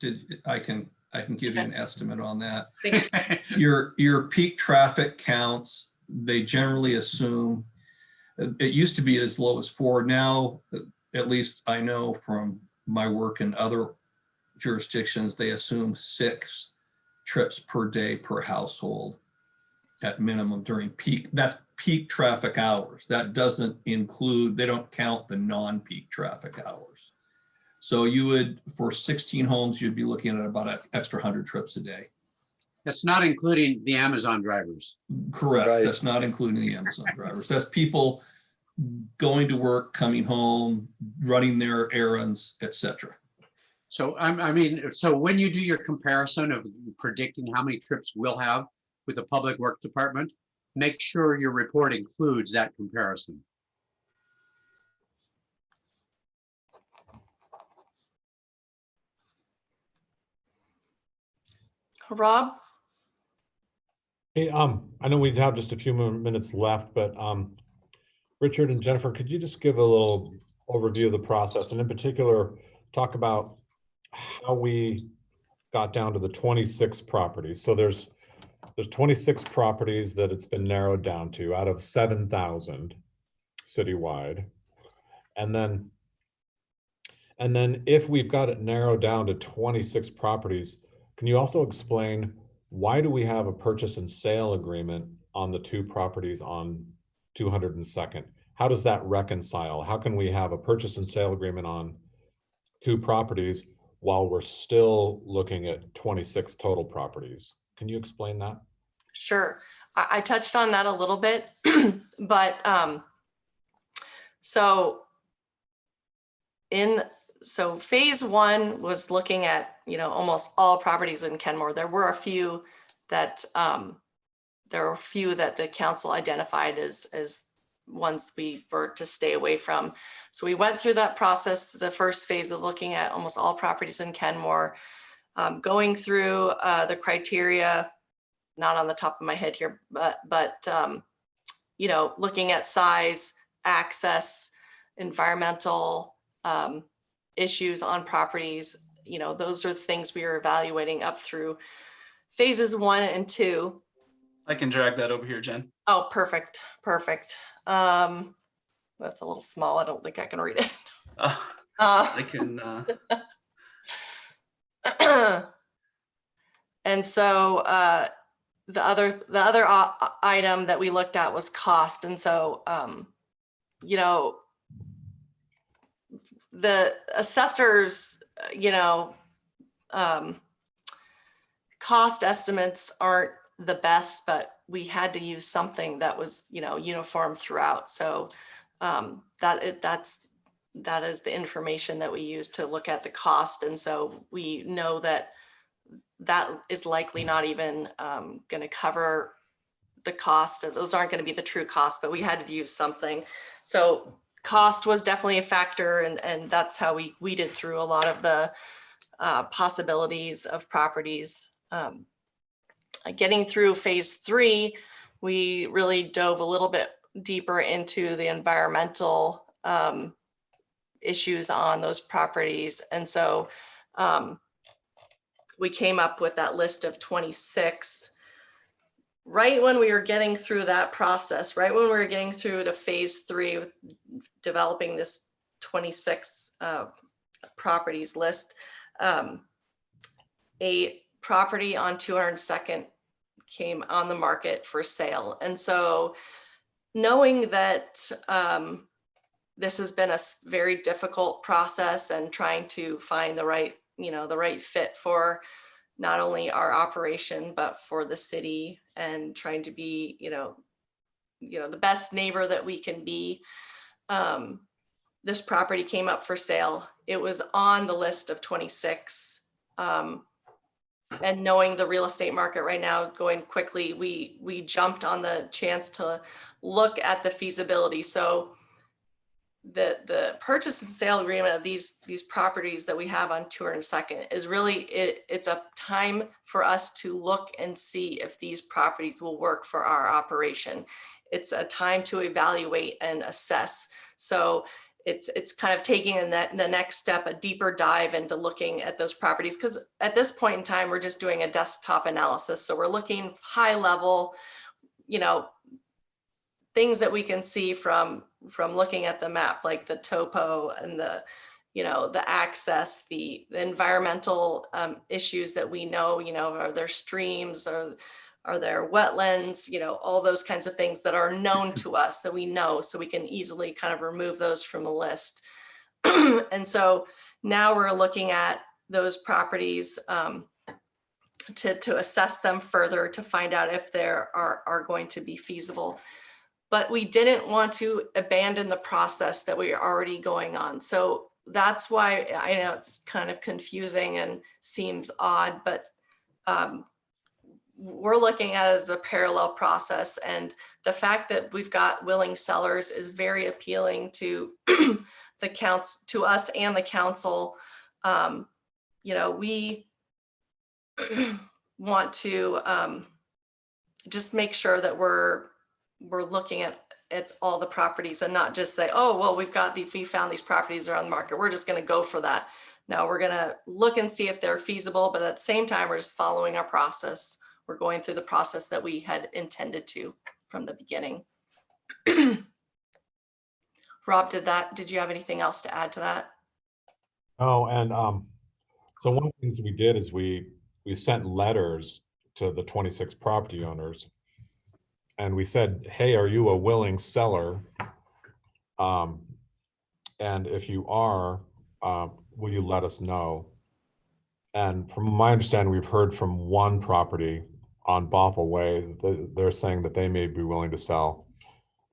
I can give you Okay. an estimate on that. Thanks. Your peak traffic counts, they generally assume, it used to be as low as 4. Now, at least I know from my work in other jurisdictions, they assume 6 trips per day per household at minimum during peak. That's peak traffic hours. That doesn't include, they don't count the non-peak traffic hours. So you would, for 16 homes, you'd be looking at about an extra 100 trips a day. That's not including the Amazon drivers. Correct. Right. That's not including the Amazon drivers. That's people going to work, coming home, running their errands, etc. So so when you do your comparison of predicting how many trips we'll have with the Public Works Department, make sure your report includes that comparison. Rob? Hey, I know we have just a few more minutes left, but Richard and Jennifer, could you just give a little overview of the process, and in particular, talk about how we got down to the 26 properties? So there's 26 properties that it's been narrowed down to out of 7,000 citywide. And then if we've got it narrowed down to 26 properties, can you also explain why do we have a purchase and sale agreement on the 2 properties on 202nd? How does that reconcile? How can we have a purchase and sale agreement on 2 properties while we're still looking at 26 total properties? Can you explain that? Sure. I touched on that a little bit, but so phase 1 was looking at, almost all properties in Kenmore. There were a few that the council identified as ones we were to stay away from. So we went through that process, the first phase of looking at almost all properties in Kenmore, going through the criteria, not on the top of my head here, but looking at size, access, environmental issues on properties. Those are things we are evaluating up through phases 1 and 2. I can drag that over here, Jen. Oh, perfect, perfect. That's a little small. I don't think I can read it. I can, And so the other item that we looked at was cost. And so, you know, the assessors, you know, cost estimates aren't the best, but we had to use something that was, you know, uniform throughout. So that is the information that we use to look at the cost. And so we know that that is likely not even going to cover the cost. Those aren't going to be the true cost, but we had to use something. So cost was definitely a factor, and that's how we weeded through a lot of the possibilities of properties. Getting through phase 3, we really dove a little bit deeper into the environmental issues on those properties. And so we came up with that list of 26. Right when we were getting through that process, right when we were getting through to phase 3 with developing this 26 properties list, a property on 202nd came on the market for sale. And so knowing that this has been a very difficult process and trying to find the right, you know, the right fit for not only our operation, but for the city, and trying to be, you know, the best neighbor that we can be. This property came up for sale. It was on the list of 26. And knowing the real estate market right now going quickly, we jumped on the chance to look at the feasibility. So the purchase and sale agreement of these properties that we have on 202nd is really, it's a time for us to look and see if these properties will work for our operation. It's a time to evaluate and assess. So it's kind of taking the next step, a deeper dive into looking at those properties, because at this point in time, we're just doing a desktop analysis. So we're looking high level, you know, things that we can see from looking at the map, like the topo and the, you know, the access, the environmental issues that we know, you know, are there streams, or are there wetlands, you know, all those kinds of things that are known to us that we know, so we can easily kind of remove those from the list. And so now we're looking at those properties to assess them further, to find out if they are going to be feasible. But we didn't want to abandon the process that we are already going on. So that's why I know it's kind of confusing and seems odd, but we're looking at it as a parallel process. And the fact that we've got willing sellers is very appealing to the council, to us and the council. You know, we want to just make sure that we're looking at all the properties and not just say, oh, well, we found these properties are on the market, we're just going to go for that. No, we're going to look and see if they're feasible, but at the same time, we're just following our process. We're going through the process that we had intended to from the beginning. Rob, did you have anything else to add to that? Oh, and so one of the things we did is we sent letters to the 26 property owners, and we said, hey, are you a willing seller? And if you are, will you let us know? And from my understanding, we've heard from one property on Bothell Way. They're saying that they may be willing to sell,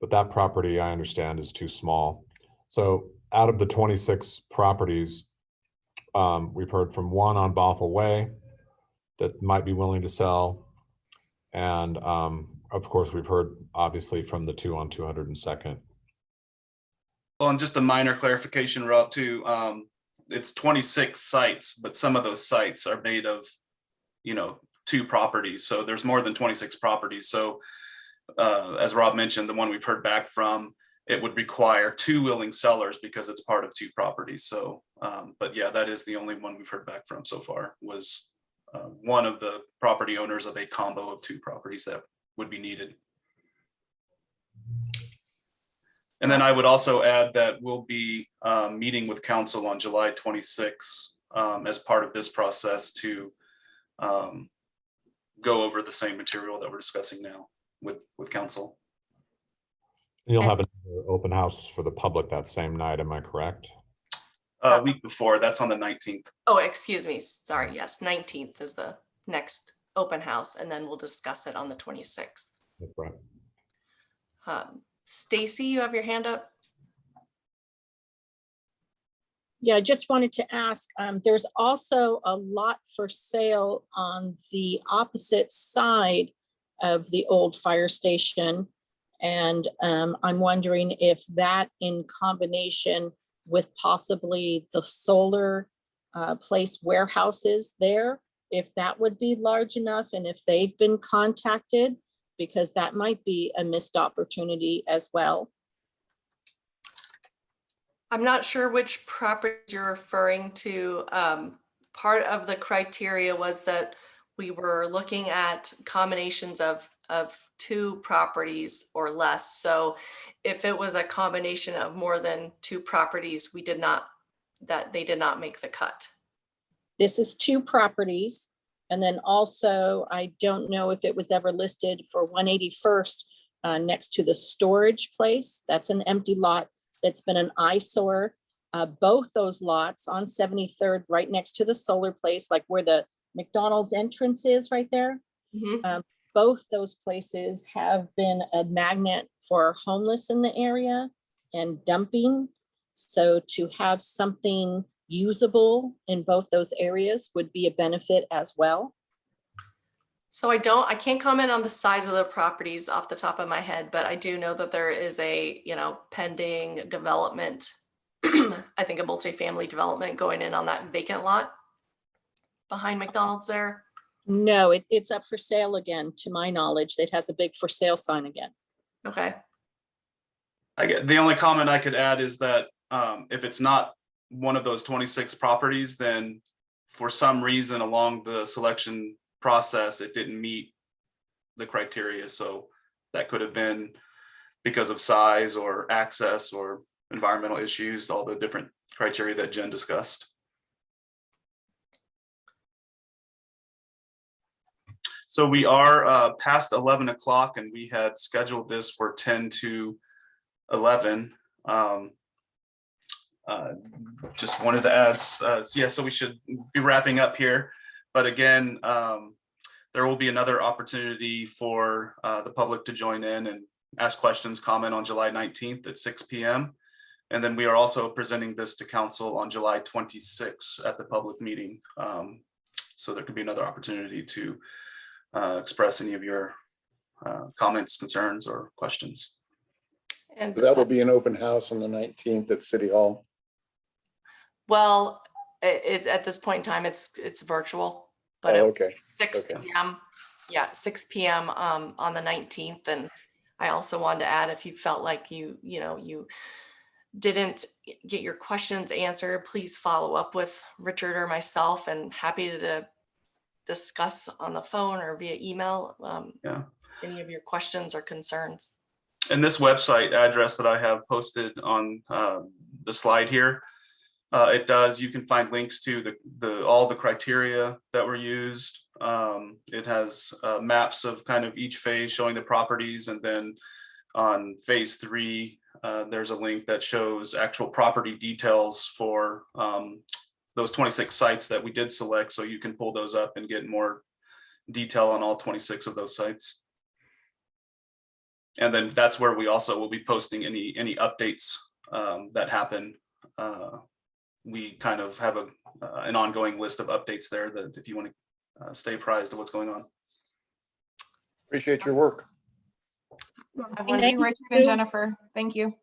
but that property, I understand, is too small. So out of the 26 properties, we've heard from one on Bothell Way that might be willing to sell. And of course, we've heard obviously from the 2 on 202nd. Well, and just a minor clarification, Rob, too. It's 26 sites, but some of those sites are made of, you know, 2 properties. So there's more than 26 properties. So as Rob mentioned, the one we've heard back from, it would require 2 willing sellers because it's part of 2 properties. So, but yeah, that is the only one we've heard back from so far, was one of the property owners of a combo of 2 properties that would be needed. And then I would also add that we'll be meeting with council on July 26th as part of this process to go over the same material that we're discussing now with council. You'll have an open house for the public that same night, am I correct? Week before, that's on the 19th. Oh, excuse me. Sorry. Yes, 19th is the next open house, and then we'll discuss it on the 26th. That's right. Stacy, you have your hand up. Yeah, I just wanted to ask, there's also a lot for sale on the opposite side of the old fire station. And I'm wondering if that in combination with possibly the solar place warehouses there, if that would be large enough and if they've been contacted, because that might be a missed opportunity as well. I'm not sure which properties you're referring to. Part of the criteria was that we were looking at combinations of two properties or less. So if it was a combination of more than two properties, they did not make the cut. This is two properties. And then also, I don't know if it was ever listed for 181st next to the storage place. That's an empty lot that's been an eyesore. Both those lots on 73rd, right next to the solar place, like where the McDonald's entrance is right there. Mm-hmm. Both those places have been a magnet for homeless in the area and dumping. So to have something usable in both those areas would be a benefit as well. So I can't comment on the size of the properties off the top of my head, but I do know that there is a, pending development, I think a multifamily development going in on that vacant lot behind McDonald's there. No, it's up for sale again, to my knowledge. It has a big for sale sign again. Okay. The only comment I could add is that if it's not one of those 26 properties, then for some reason along the selection process, it didn't meet the criteria. So that could have been because of size or access or environmental issues, all the different criteria that Jen discussed. So we are past 11 o'clock and we had scheduled this for 10 to 11. Just wanted to add, so we should be wrapping up here. But again, there will be another opportunity for the public to join in and ask questions, comment on July 19th at 6 p.m. And then we are also presenting this to council on July 26th at the public meeting. So there could be another opportunity to express any of your comments, concerns, or questions. And That will be an open house on the 19th at City Hall. well, at this point in time, it's virtual, but Oh, okay. 6 Okay. p.m. Yeah, 6 p.m. On the 19th. And I also wanted to add, if you felt like you didn't get your questions answered, please follow up with Richard or myself, and happy to discuss on the phone or via email any of your questions or concerns. And this website address that I have posted on the slide here, you can find links to all the criteria that were used. It has maps of kind of each phase showing the properties, and then on phase 3, there's a link that shows actual property details for those 26 sites that we did select. So you can pull those up and get more detail on all 26 of those sites. And then that's where we also will be posting any updates that happen. We kind of have an ongoing list of updates there that if you want to stay apprised of what's going on. Appreciate your work. Thank you, Richard and Jennifer. Thank you.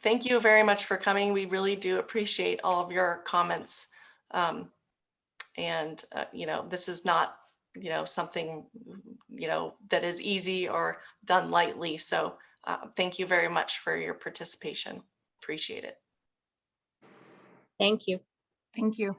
Thank you very much for coming. We really do appreciate all of your comments. This is not, something, that is easy or done lightly. So thank you very much for your participation. Appreciate it. Thank you. Thank you.